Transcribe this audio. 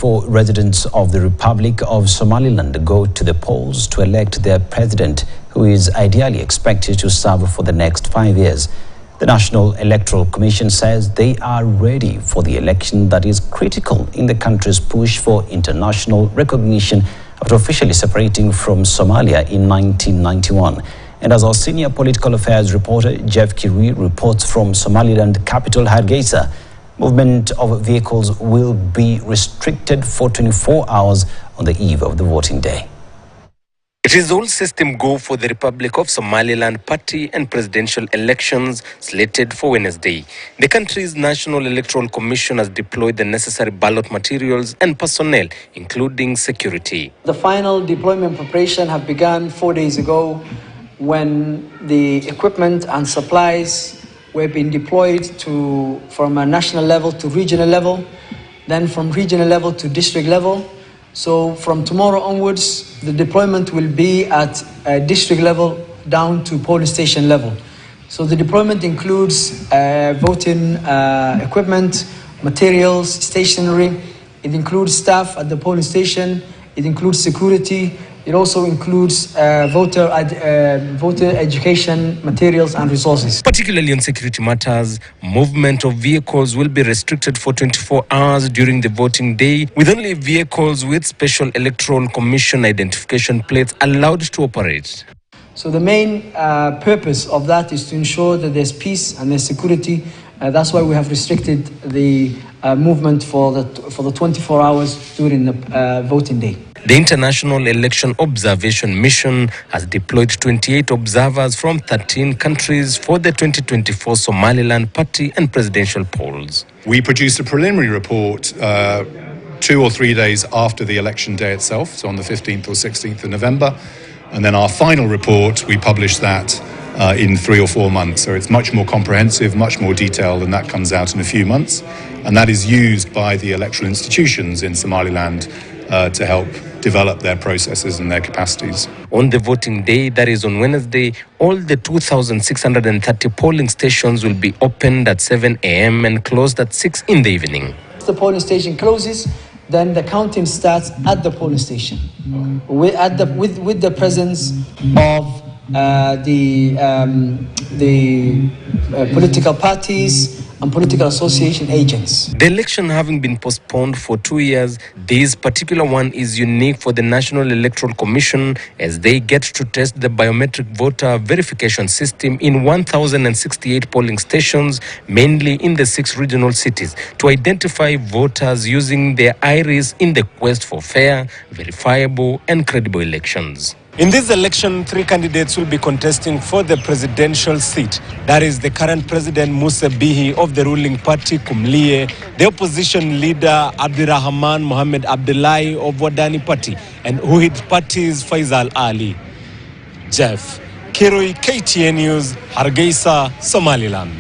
For residents of the Republic of Somaliland go to the polls to elect their president, who is ideally expected to serve for the next 5 years. The National Electoral Commission says they are ready for the election that is critical in the country's push for international recognition after officially separating from Somalia in 1991. And as our senior political affairs reporter Jeff Kirui reports from Somaliland capital Hargeisa, movement of vehicles will be restricted for 24 hours on the eve of the voting day. It is all system go for the Republic of Somaliland party and presidential elections slated for Wednesday. The country's National Electoral Commission has deployed the necessary ballot materials and personnel, including security. The final deployment preparation have begun 4 days ago when the equipment and supplies were being deployed from a national level to regional level, then from regional level to district level. So from tomorrow onwards, the deployment will be at district level down to polling station level. So the deployment includes voting equipment, materials, stationery. It includes staff at the polling station. It includes security. It also includes voter education materials and resources. Particularly on security matters, movement of vehicles will be restricted for 24 hours during the voting day, with only vehicles with special electoral commission identification plates allowed to operate. So the main purpose of that is to ensure that there's peace and there's security. That's why we have restricted the movement for the 24 hours during the voting day. The International Election Observation Mission has deployed 28 observers from 13 countries for the 2024 Somaliland party and presidential polls. We produced a preliminary report 2 or 3 days after the election day itself, so on the 15th or 16th of November. And then our final report, we published that in 3 or 4 months. So it's much more comprehensive, much more detailed, and that comes out in a few months. And that is used by the electoral institutions in Somaliland to help develop their processes and their capacities. On the voting day, that is on Wednesday, all the 2,630 polling stations will be opened at 7 a.m. and closed at 6 in the evening. The polling station closes, then the counting starts at the polling station with the presence of the political parties and political association agents. The election having been postponed for 2 years, this particular one is unique for the National Electoral Commission as they get to test the biometric voter verification system in 1,068 polling stations, mainly in the 6 regional cities, to identify voters using their iris in the quest for fair, verifiable and credible elections. In this election, 3 candidates will be contesting for the presidential seat. That is the current president Musa Bihi of the ruling party Kumliye, the opposition leader Abdirahman Mohammed Abdullahi of Wadani party, and Uhid party's Faisal Ali. Jeff Kirui, KTN News, Hargeisa, Somaliland.